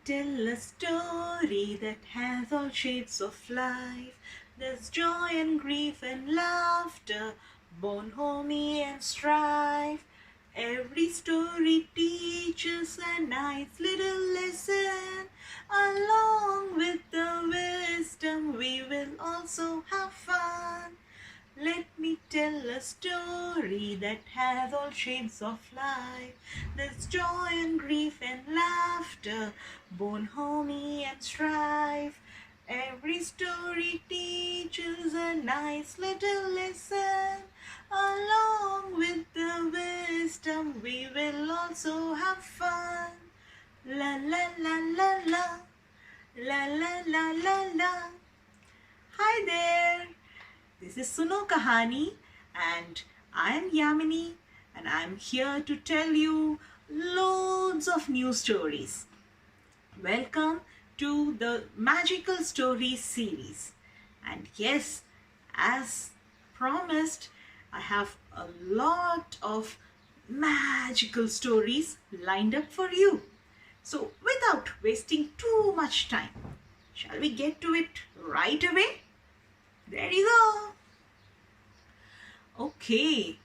tell a story that has all shades of life. There's joy and grief and laughter, bonhomie and strife. Every story teaches a nice little lesson. Along with the wisdom, we will also have fun. Let me tell a story that has all shades of life. There's joy and grief and laughter, bonhomie and strife. Every story teaches a nice little lesson. Along with the wisdom, we will also have fun. La la la la la, la la la la la. Hi there. This is Suno Kahani and I am Yamini and I am here to tell you loads of new stories. Welcome to the Magical Stories series. And yes, as promised, I have a lot of magical stories lined up for you. So without wasting too much time, shall we get to it right away? There you go. Okay,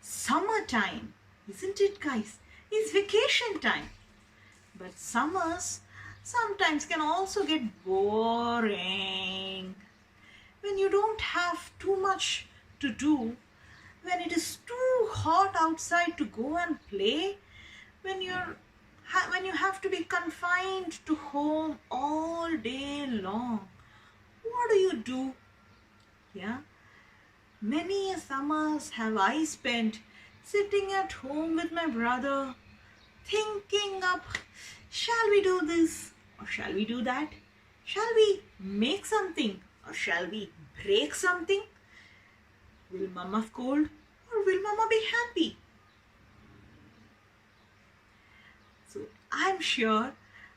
summertime, isn't it, guys? It's vacation time. But summers sometimes can also get boring. When you don't have too much to do, when it is too hot outside to go and play, when you have to be confined to home all day long, what do? Yeah, many summers have I spent sitting at home with my brother, thinking up, shall we do this or shall we do that? Shall we make something or shall we break something? Will mama scold or will mama be happy? So I'm sure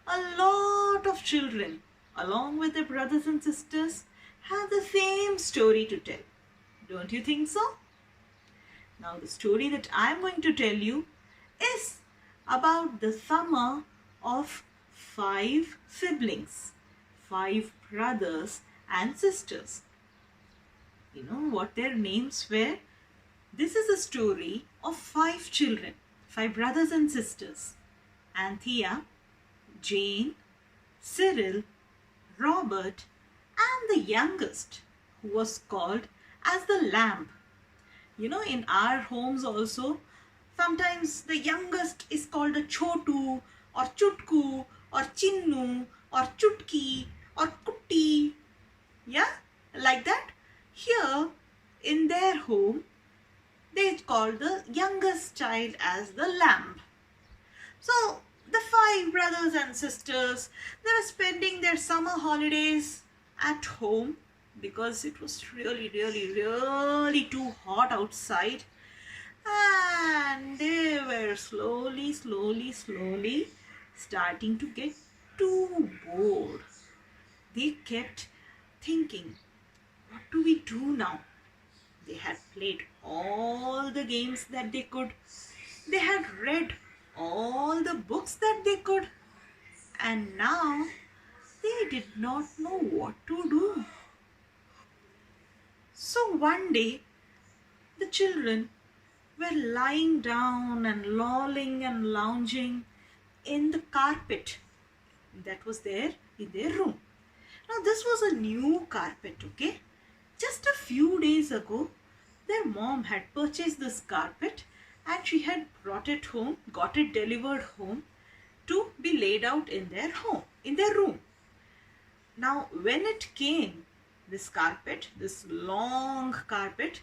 a lot of children, along with their brothers and sisters, have the same story to tell. Don't you think so? Now the story that I'm going to tell you is about the summer of 5 siblings, 5 brothers and sisters. You know what their names were? This is a story of 5 children, 5 brothers and sisters. Anthea, Jane, Cyril, Robert, and the youngest, who was called as the lamb. You know, in our homes also, sometimes the youngest is called a chotu or chutku or chinnu or chutki or kutti. Yeah, like that. Here in their home, they called the youngest child as the lamb. So the 5 brothers and sisters, they were spending their summer holidays at home because it was really too hot outside, and they were slowly starting to get too bored. They kept thinking, what do we do now? They had played all the games that they could. They had read all the books that they could. And now they did not know what to do. So one day, the children were lying down and lolling and lounging in the carpet that was there in their room. Now this was a new carpet, okay? Just a few days ago, their mom had purchased this carpet and she had brought it home, got it delivered home to be laid out in their home, in their room. Now when it came, this carpet, this long carpet,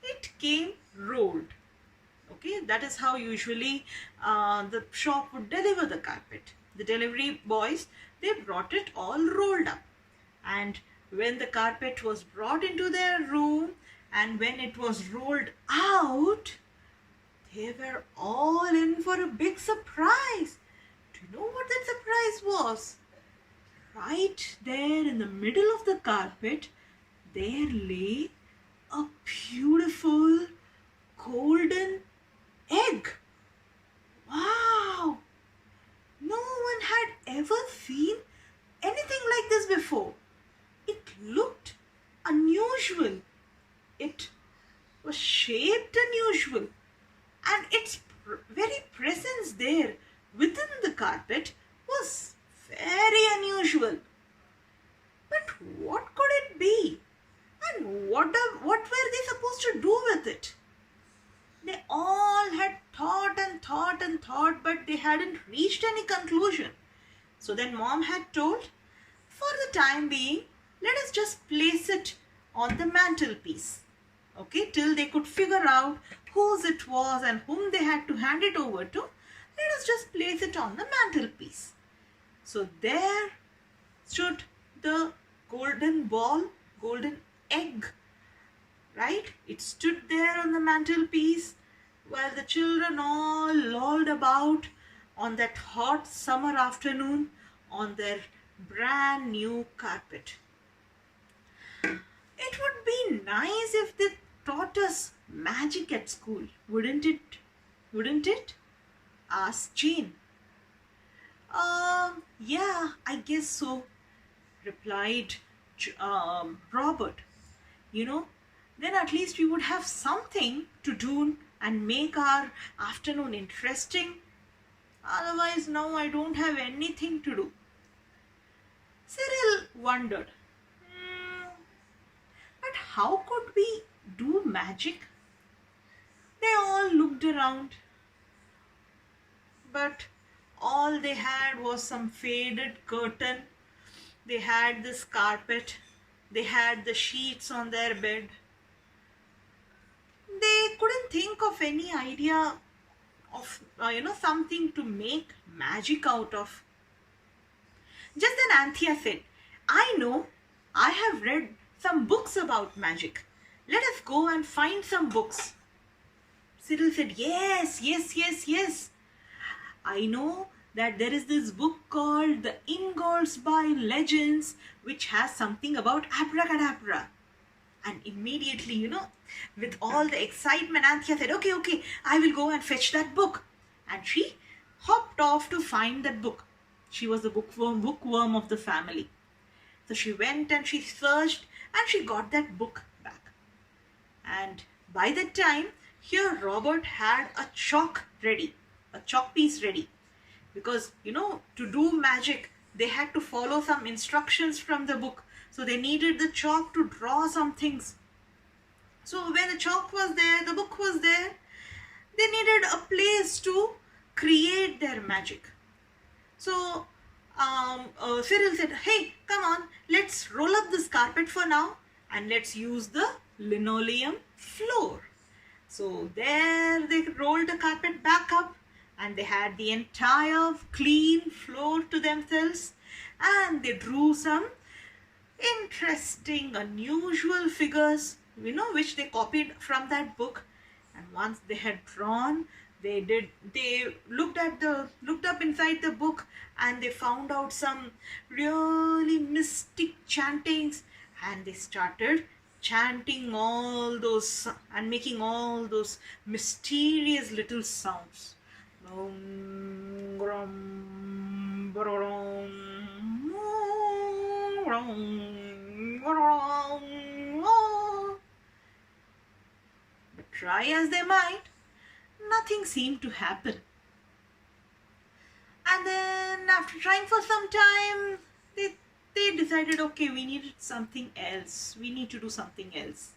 it came rolled. Okay, that is how usually the shop would deliver the carpet. The delivery boys, they brought it all rolled up. And when the carpet was brought into their room and when it was rolled out, they were all in for a big surprise. Do you know what that surprise was? Right there in the middle of the carpet, there lay a beautiful golden egg. Wow! No one had ever and its very presence there within the carpet was very unusual. But what could it be? And what were they supposed to do with it? They all had thought and thought and thought, but they hadn't reached any conclusion. So then mom had told, for the time being, let us just place it on the mantelpiece. Okay, till they could figure out whose it was and whom they had to hand it over to, let us just place it on the mantelpiece. So there stood the golden ball, golden egg, right? It stood there on the mantelpiece while the children all lolled about on that hot summer afternoon on their brand new carpet. It would be nice if they taught us magic at school, wouldn't it? Wouldn't it? Asked Jane. Yeah, I guess so, replied Robert. You know, then at least we would have something to do and make our afternoon interesting. Otherwise, now I don't have anything to do. Cyril wondered, but how could we do magic? They all looked around, but all they had was some faded curtain. They had this carpet. They had the sheets on their bed. They couldn't think of any idea of, something to make magic out of. Just then Anthea said, I know, I have read some books about magic. Let us go and find some books. Cyril said, yes. I know that there is this book called The Ingoldsby Legends, which has something about abracadabra. And immediately, with all the excitement, Anthea said, okay, I will go and fetch that book. And she hopped off to find that book. She was the bookworm of the family. So she went and she searched and she got that book back. And by that time, here Robert had a chalk piece ready. Because, to do magic, they had to follow some instructions from the book. So they needed the chalk to draw some things. So when the chalk was there, the book was there, they needed a place to create their magic. So Cyril said, hey, come on, let's roll up this carpet for now and let's use the linoleum floor. So there they rolled the carpet back up and they had the entire clean floor to themselves, and they drew some interesting, unusual figures, which they copied from that book. And once they had drawn, they looked up inside the book and they found out some really mystic chantings, and they started chanting all those and making all those mysterious little sounds. But try as they might, nothing seemed to happen. And then after trying for some time, they decided, okay, we needed something else. We need to do something else.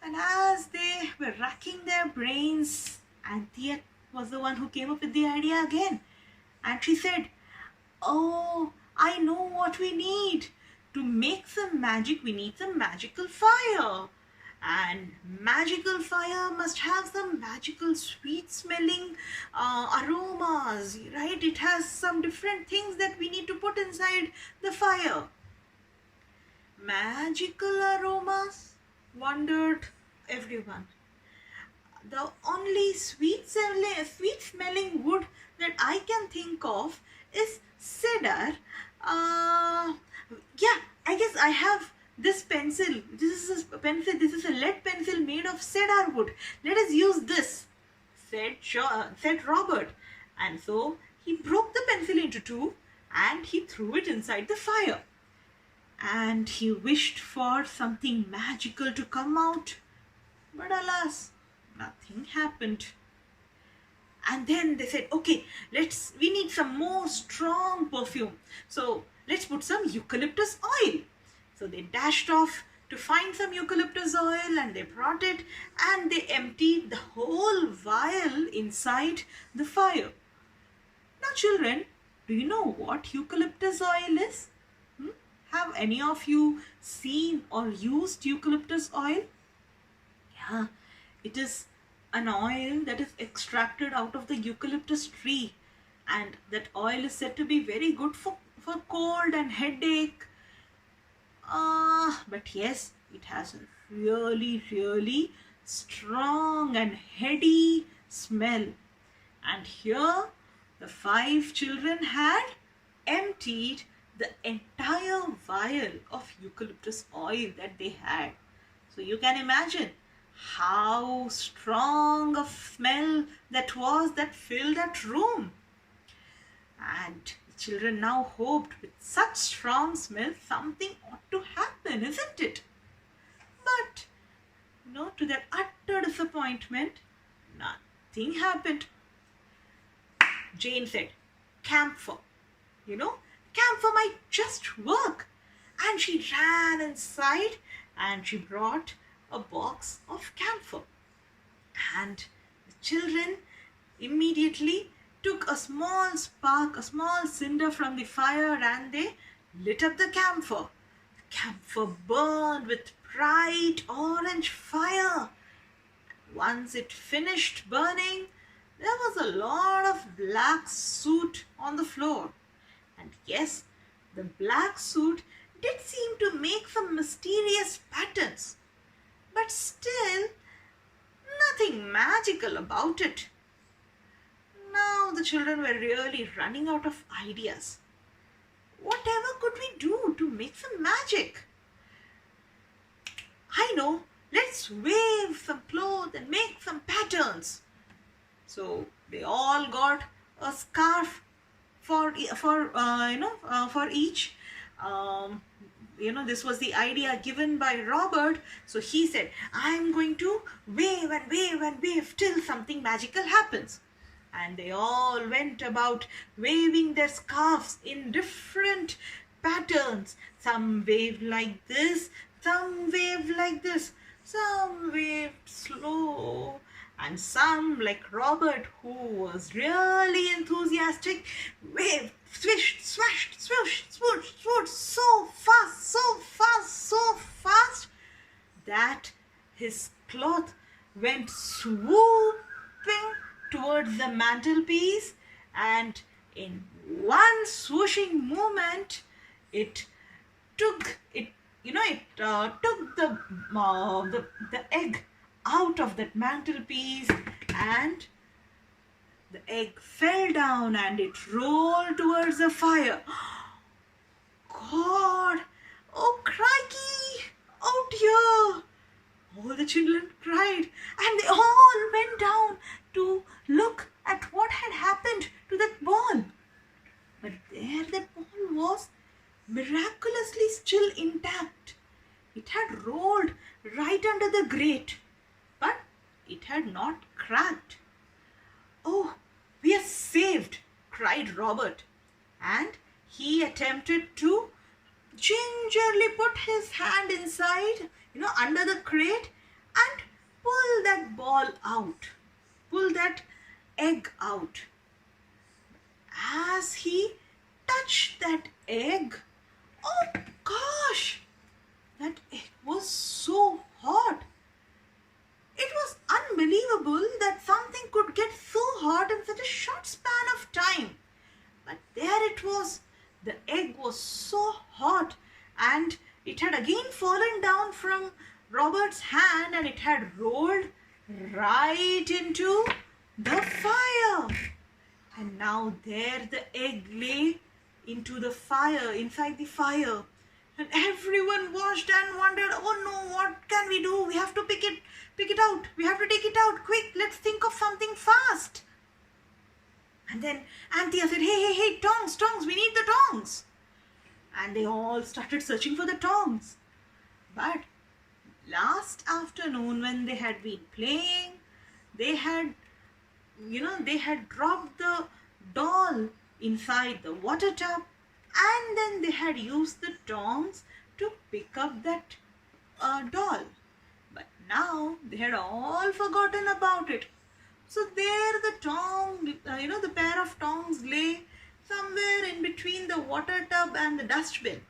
And as they were racking their brains, Anthea was the one who came up with the idea again. And she said, oh, I know what we need. To make some magic, we need some magical fire. And magical fire must have some magical sweet smelling aromas, right? It has some different things that we need to put inside the fire. Magical aromas, wondered everyone. The only sweet smelling wood that I can think of is cedar. Yeah, I guess I have this pencil. This is a pencil. This is a lead pencil made of cedar wood. Let us use this, said Robert. And so he broke the pencil into two and he threw it inside the fire. And he wished for something magical to come out. But alas, nothing happened. And then they said, okay, we need some more strong perfume. So let's put some eucalyptus oil. So they dashed off to find some eucalyptus oil, and they brought it, and they emptied the whole vial inside the fire. Now children, do you know what eucalyptus oil is? Have any of you seen or used eucalyptus oil? Yeah, it is an oil that is extracted out of the eucalyptus tree, and that oil is said to be very good for cold and headache. But yes, it has a really strong and heady smell. And here the 5 children had emptied the entire vial of eucalyptus oil that they had. So you can imagine how strong a smell that was that filled that room. And the children now hoped, with such strong smell, something ought to happen, isn't it? But, to their utter disappointment, nothing happened. Jane said, camphor. Camphor might just work. And she ran inside and she brought a box of camphor. And the children immediately took a small spark, a small cinder from the fire, and they lit up the camphor. The camphor burned with bright orange fire. Once it finished burning, there was a lot of black soot on the floor. And yes, the black soot did seem to make some mysterious patterns. But still, nothing magical about it. Now the children were really running out of ideas. Whatever could we do to make some magic? I know, let's wave some cloth and make some patterns. So they all got a scarf for each. This was the idea given by Robert. So he said, I'm going to wave and wave and wave till something magical happens. And they all went about waving their scarves in different patterns. Some waved like this, some waved like this, some waved slow, and some, like Robert, who was really enthusiastic, waved, swished, swashed, swoosh, swoosh, swoosh, so fast that his cloth went swooping towards the mantelpiece, and in one swooshing movement, it took the egg out of that mantelpiece, and the egg fell down and it rolled towards the fire. God! Oh, crikey! Oh dear! All the children cried, and they all went down to look at what had happened to that ball. But there that ball was miraculously still intact. It had rolled right under the grate, but it had not cracked. Oh, we are saved, cried Robert, and he attempted to gingerly put his hand inside, under the crate, and pull that ball out, pull that egg out. As he touched that egg, oh gosh, that egg was so hot. It was unbelievable that something could get so hot in such a short span of time. But there it was. The egg was so hot, and it had again fallen down from Robert's hand, and it had rolled right into the fire. And now there the egg lay into the fire, inside the fire. And everyone watched and wondered, oh no, what can we do? We have to pick it out. We have to take it out. Quick, let's think of something fast. And then Anthea said, hey, tongs, we need the tongs. And they all started searching for the tongs. But last afternoon, when they had been playing, they had they had dropped the doll inside the water tub, and then they had used the tongs to pick up that doll. But now they had all forgotten about it. So there the the pair of tongs lay somewhere in between the water tub and the dustbin.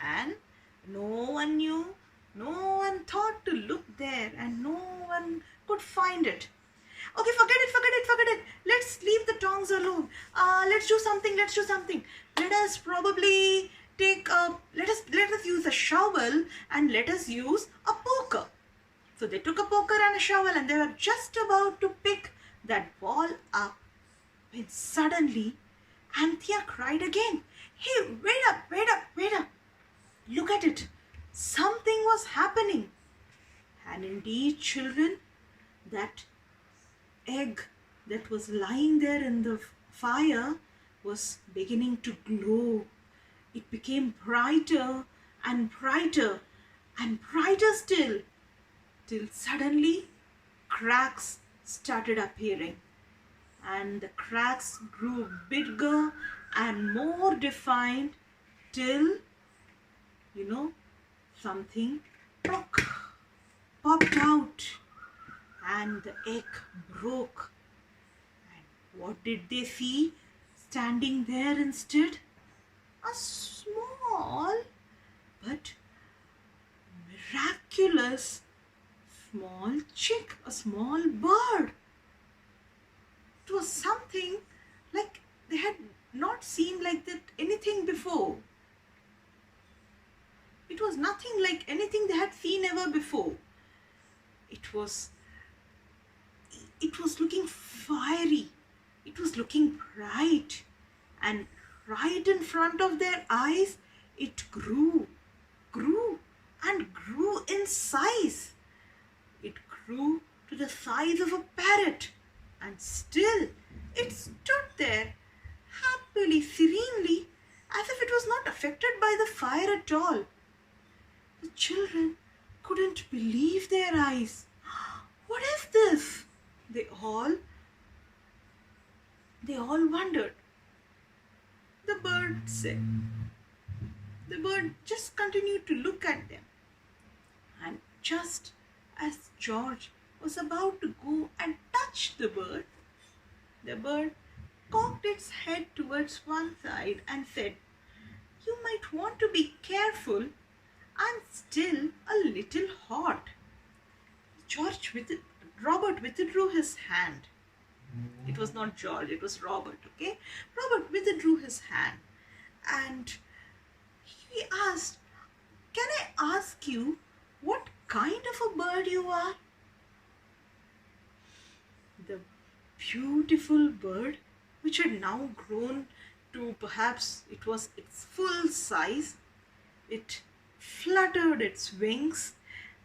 And no one knew, no one thought to look there, and no one could find it. Okay, forget it. Let's leave the tongs alone. Let's do something. Let us probably let us use a shovel, and let us use a poker. So they took a poker and a shovel, and they were just about to pick that ball up when suddenly Anthea cried again. Hey, wait up. Look at it. Something was happening. And indeed, children, that egg that was lying there in the fire was beginning to glow. It became brighter and brighter and brighter still, till suddenly cracks started appearing. And the cracks grew bigger and more defined till, something popped out, and the egg broke. And what did they see standing there instead? A small but miraculous small chick, a small bird. It was something like they had not seen like that anything before. It was nothing like anything they had seen ever before. It was looking fiery. It was looking bright. And right in front of their eyes, it grew and grew in size. It grew to the size of a parrot. And still it stood there happily, serenely, as if it was not affected by the fire at all. The children couldn't believe their eyes. What is this? They all wondered. The bird said. The bird just continued to look at them. And just as George was about to go and touch the bird cocked its head towards one side and said, "You might want to be careful. I'm still a little hot." Robert withdrew his hand. It was not George, it was Robert, okay? Robert withdrew his hand and he asked, "Can I ask you what kind of a bird you are?" The beautiful bird, which had now grown to perhaps it was its full size, it fluttered its wings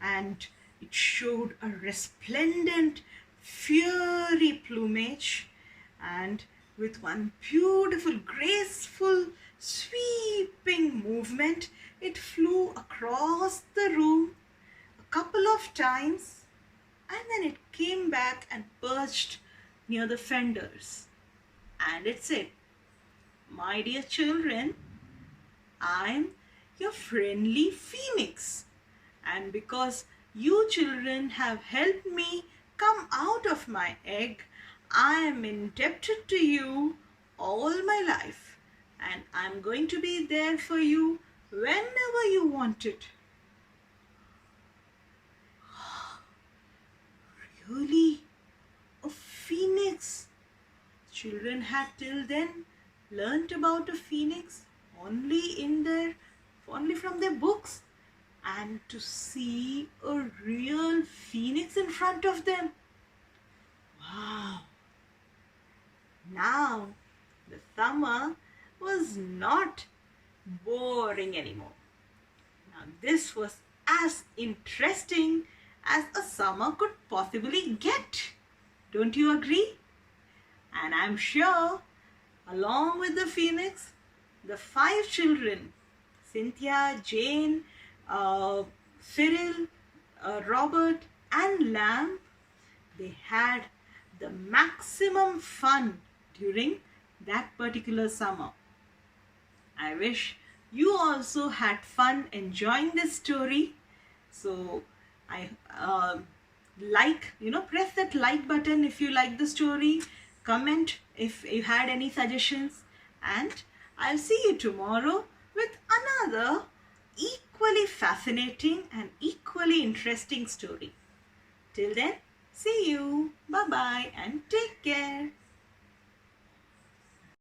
and it showed a resplendent, fiery plumage, and with one beautiful, graceful, sweeping movement, it flew across the room a couple of times, and then it came back and perched near the fenders. And it said, "My dear children, I'm your friendly phoenix. And because you children have helped me come out of my egg, I am indebted to you all my life. And I'm going to be there for you whenever you want it." Really? A phoenix? Children had till then learnt about a phoenix only from their books, and to see a real phoenix in front of them. Wow! Now the summer was not boring anymore. Now this was as interesting as a summer could possibly get. Don't you agree? And I'm sure, along with the phoenix, the 5 children, Cynthia, Jane, Cyril, Robert and Lamb, they had the maximum fun during that particular summer. I wish you also had fun enjoying this story. So I press that like button if you like the story. Comment if you had any suggestions, and I'll see you tomorrow with another equally fascinating and equally interesting story. Till then, see you. Bye bye and take care.